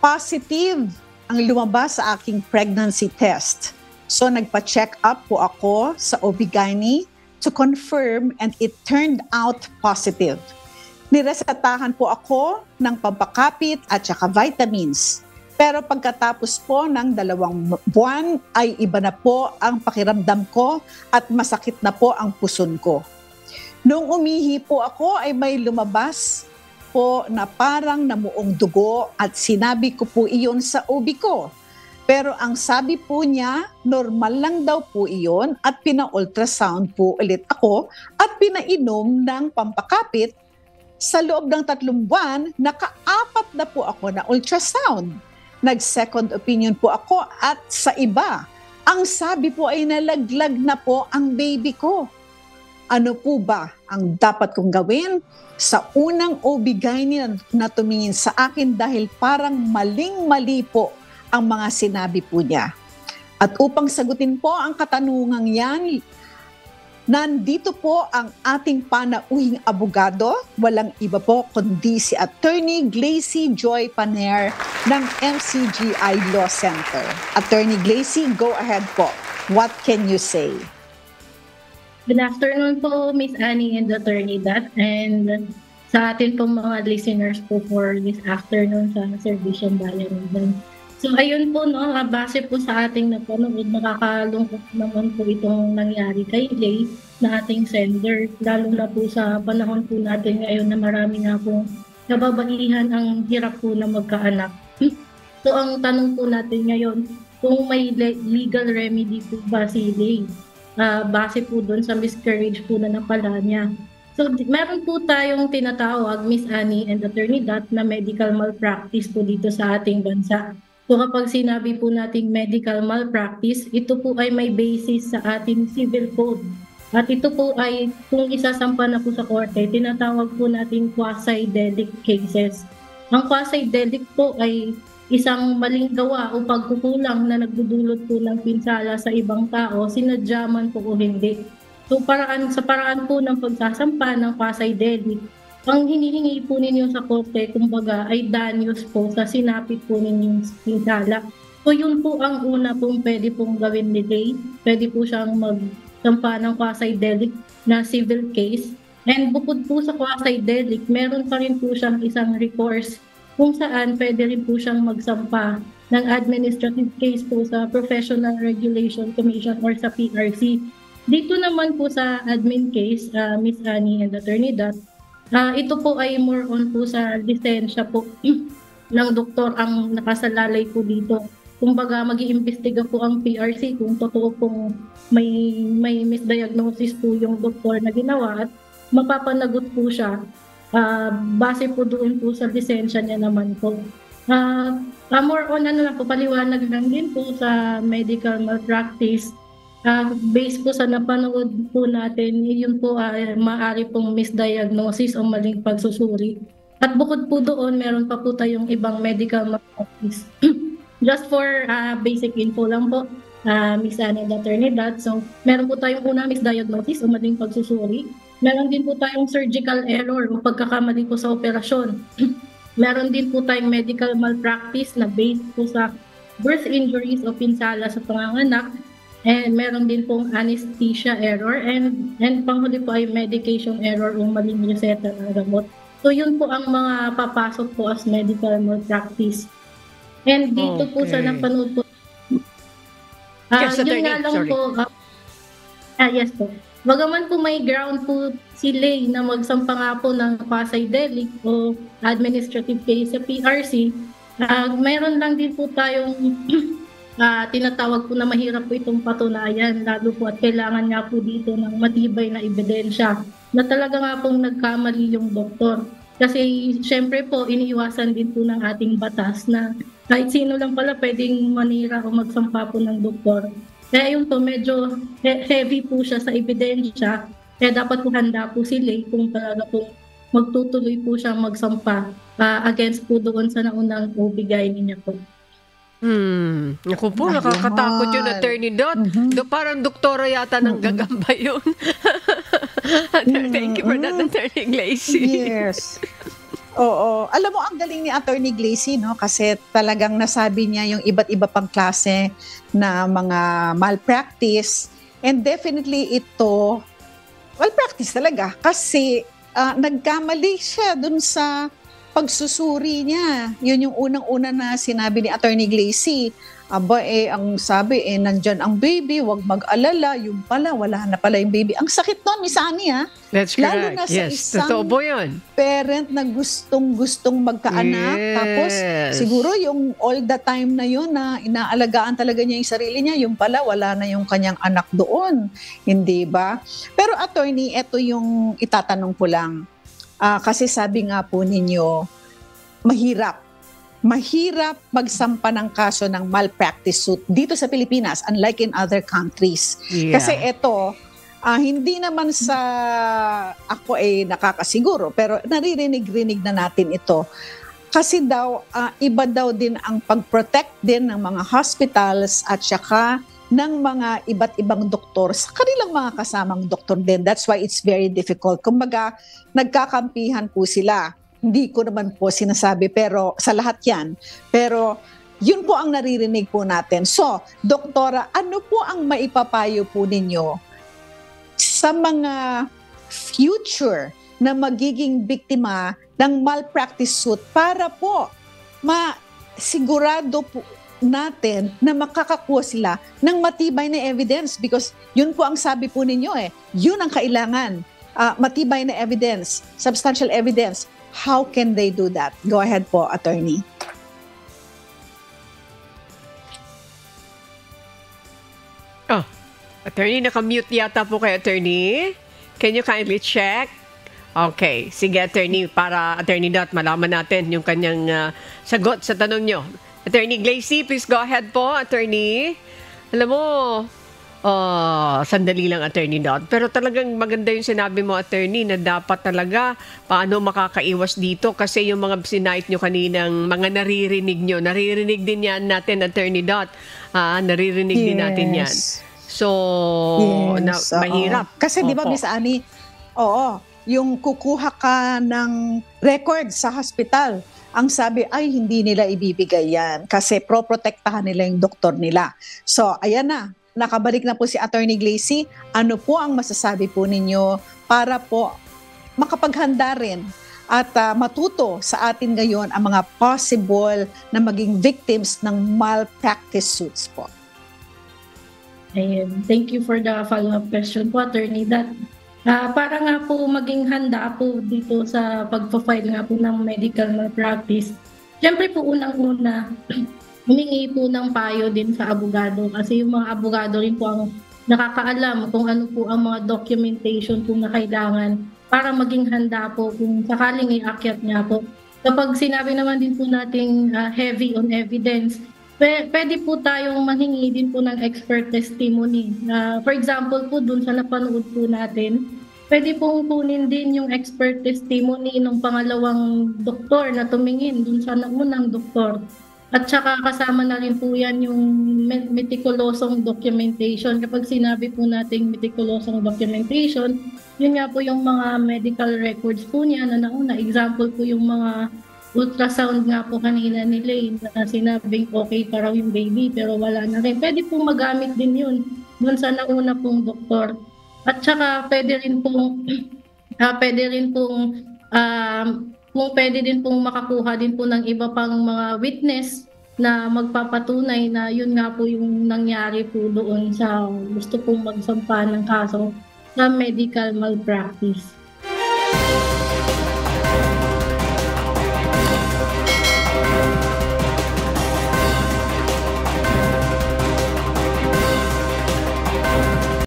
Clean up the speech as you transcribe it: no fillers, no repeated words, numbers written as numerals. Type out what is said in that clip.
positive ang lumabas sa aking pregnancy test. So nagpa-check up po ako sa OB/GYN to confirm and it turned out positive. Niresetahan po ako ng pampakapit at saka vitamins. Pero pagkatapos po ng 2 buwan ay iba na po ang pakiramdam ko at masakit na po ang puson ko. Nung umihi po ako ay may lumabas po na parang namuong dugo at sinabi ko po iyon sa OB ko. Pero ang sabi po niya, normal lang daw po iyon at pina-ultrasound po ulit ako at pinainom ng pampakapit. Sa loob ng 3 buwan, naka-4 na po ako na ultrasound. Nag-second opinion po ako at sa iba, ang sabi po ay nalaglag na po ang baby ko. Ano po ba ang dapat kong gawin? Sa unang OB/GYN na tumingin sa akin dahil parang maling-mali po ang mga sinabi po niya. At upang sagutin po ang katanungang yan, nandito po ang ating panauhing abogado, walang iba po kundi si Attorney Glacy Joy Paner ng MCGI Law Center. Attorney Glacy, go ahead po. What can you say? Good afternoon po, Miss Annie and Attorney Dat, and sa atin po mga listeners po for this afternoon sa Servician Bayan. So ayun po, no, base po sa ating napanood, nakakalungkot naman po itong nangyari kay Jay na ating sender, lalo na po sa panahon po natin ngayon na marami nga pong nababaihan ang hirap po na magkaanak. So ang tanong po natin ngayon, kung may legal remedy po ba si Jay? Base po doon sa miscarriage po na napala niya. So meron po tayong tinatawag, Miss Annie and Attorney Dat, na medical malpractice po dito sa ating bansa. So kapag sinabi po nating medical malpractice, ito po ay may basis sa ating civil code. At ito po ay kung isasampa na po sa korte, tinatawag po nating quasi-delict cases. Ang quasi-delict po ay isang maling gawa o pagkukulang na nagdudulot po ng pinsala sa ibang tao, sinadya man po o hindi. So sa paraan po ng pagsasampa ng quasi-delict, ang hinihingi po ninyo sa korte, kumbaga, ay danyos po sa sinapit po ninyong pinsala. So yun po ang una pong pwede pong gawin ni Jay. Pwede po siyang magsampa ng quasi-delict na civil case. And bukod po sa quasi-delict, meron pa rin po siyang isang recourse kung saan pwede rin po siyang magsampa ng administrative case po sa Professional Regulation Commission or sa PRC. Dito naman po sa admin case, Ms. Annie and Attorney Dat, ito po ay more on po sa lisensya po ng doktor ang nakasalalay po dito. Kumbaga mag-iimbestiga po ang PRC kung totoo pong may misdiagnosis po yung doktor na ginawa at mapapanagot po siya. Base po doon po sa lisensya niya naman po. More on lang po, paliwanag lang din po sa medical malpractice. Based po sa napanood po natin, yun po maaari pong misdiagnosis o maling pagsusuri. At bukod po doon, meron pa po tayong ibang medical malpractice. Just for basic info lang po, Ms. Annie and Attorney Dat. So, meron po tayong una misdiagnosis o maling pagsusuri. Meron din po tayong surgical error o pagkakamali po sa operasyon. Meron din po tayong medical malpractice na based po sa birth injuries o pinsala sa panganganak. And meron din pong anesthesia error and panghuli po ay medication error o maling reseta ng gamot. So yun po ang mga papasok po as medical malpractice. And dito po sa napanood po, yes, yun nga lang sorry. po, yes po. Bagaman po may ground po si Lay na magsampa nga po ng quasi-delict o administrative case sa PRC, mayroon lang din po tayong tinatawag po na mahirap po itong patunayan, lalo po at kailangan nga po dito ng matibay na ebidensya na talaga nga pong nagkamali yung doktor. Kasi syempre po iniiwasan din po ng ating batas na kahit sino lang pala pwedeng manira o magsampa po ng doktor. Kaya yun po, medyo heavy po siya sa ebidensya. Kaya dapat po handa po si Lay kung talaga po magtutuloy po siya magsampa against po doon sa naunang OB/GYN niya po. Ako po, nakakatakot yun, Attorney Dat. Parang doktora yata ng gagamba yun. Thank you for that, Attorney Glacy. Yes. Oo. Alam mo, ang galing ni Attorney Glacy, no? Kasi talagang nasabi niya yung iba't iba pang klase na mga malpractice. And definitely ito, malpractice talaga. Kasi nagkamali siya dun sa pagsusuri niya. Yun yung unang-una na sinabi ni Attorney Glacy. Aba, ang sabi, nandyan ang baby, wag mag-alala. Yung pala, wala na pala yung baby. Ang sakit nun, Miss Annie, ha? That's Lalo correct. na sa Yes, isang totoo po yun. parent na gustong magkaanak. Yes. Tapos, siguro yung all the time na yun na inaalagaan talaga niya yung sarili niya, yung pala, wala na yung kanyang anak doon. Hindi ba? Pero attorney, ito yung itatanong ko lang. Kasi sabi nga po ninyo, mahirap magsampa ng kaso ng malpractice suit dito sa Pilipinas, unlike in other countries. Yeah. Kasi ito, hindi naman sa ako ay nakakasiguro, pero naririnig-rinig na natin ito. Kasi daw, iba daw din ang pag-protect din ng mga hospitals at saka ng mga iba't ibang doktor sa kanilang mga kasamang doktor din. That's why it's very difficult. Kumbaga, nagkakampihan po sila. Hindi ko naman po sinasabi, pero sa lahat yan. Pero yun po ang naririnig po natin. So, Doktora, ano po ang maipapayo po ninyo sa mga future na magiging biktima ng malpractice suit para po masigurado po natin na makakakuha sila ng matibay na evidence? Because yun po ang sabi po ninyo yun ang kailangan. Matibay na evidence, substantial evidence. How can they do that? Go ahead po, attorney. Attorney, naka-mute yata po kay attorney. Can you kindly check? Okay, sige attorney, para Attorney Dot malaman natin yung kanyang sagot sa tanong nyo. Attorney Glacy, please go ahead po, attorney. Alam mo, sandali lang, Attorney Dot. Pero talagang maganda yung sinabi mo, attorney, na dapat talaga paano makakaiwas dito kasi yung mga sinait nyo kaninang mga naririnig din yan natin, Attorney Dot. Naririnig din natin yan. So, mahirap. Kasi di ba, Miss Annie, yung kukuha ka ng record sa hospital, ang sabi ay hindi nila ibibigay yan kasi proprotektahan nila yung doktor nila. So, ayan na. Nakabalik na po si Attorney Glacy. Ano po ang masasabi po ninyo para po makapaghanda rin at matuto sa atin ngayon ang mga possible na maging victims ng malpractice suits po? Ayun. Thank you for the follow-up question po, Attorney. Para nga po maging handa po dito sa pagpa-file nga po ng medical malpractice, siyempre po unang-una, humingi po ng payo din sa abogado kasi yung mga abogado rin po ang nakakaalam kung ano po ang mga documentation po na kailangan para maging handa po kung sakaling iakyat nga po. Kapag sinabi naman din po nating heavy on evidence, pwede po tayong mahingi din po ng expert testimony. For example po, dun sa napanood po natin, pwede pong kunin din yung expert testimony ng pangalawang doktor na tumingin dun sa unang doktor. At saka kasama na rin po yan yung meticulosong documentation. Kapag sinabi po nating meticulosong documentation, yun nga po yung mga medical records po niya na nauna. Example po yung mga ultrasound nga po kanina ni Lane na sinabing okay pa raw yung baby pero wala na rin. Pwede pong magamit din yun dun sa nauna pong doktor. At saka pwede rin pong kung pwede din pong makakuha din po ng iba pang mga witness na magpapatunay na yun nga po yung nangyari po doon sa gusto pong magsampa ng kaso sa medical malpractice.